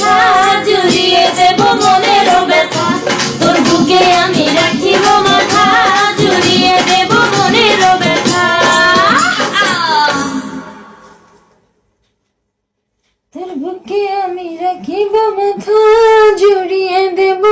মাথা জুড়িয়ে দেব মনের ব্যথা তোর বুকে আমি রাখিব মাথা জুড়িয়ে দেব মনের ব্যথা তোর বুকে আমি রাখিব মাথা জুড়িয়ে দেব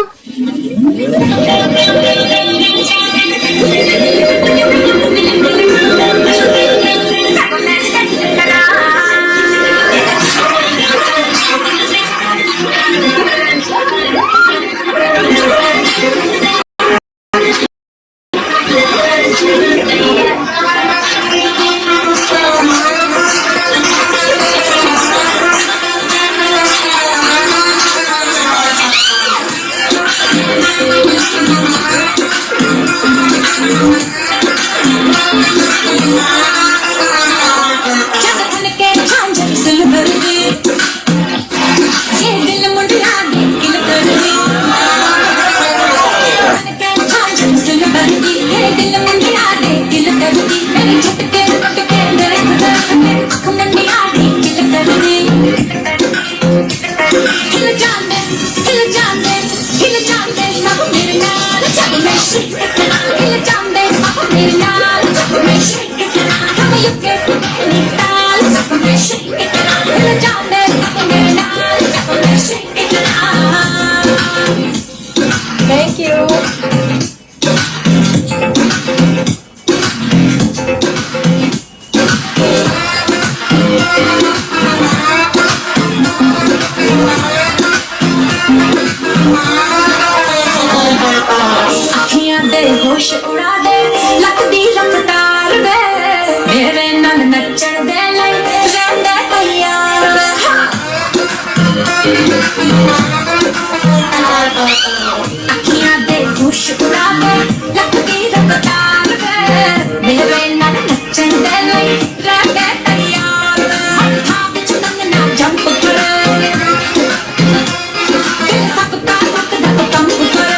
Thank you. अखियां दे होश उड़ा दे लक दी रफ्तार दे मेरे नाल नचण दे लई रहंदे तैयार अखियां दे होश उड़ा दे लक दी रफ्तार दे मेरे नाल नचण दे लई रहंदे तैयार हत्थां विच कंगना जंप करे दिल सकता सकदा कम करे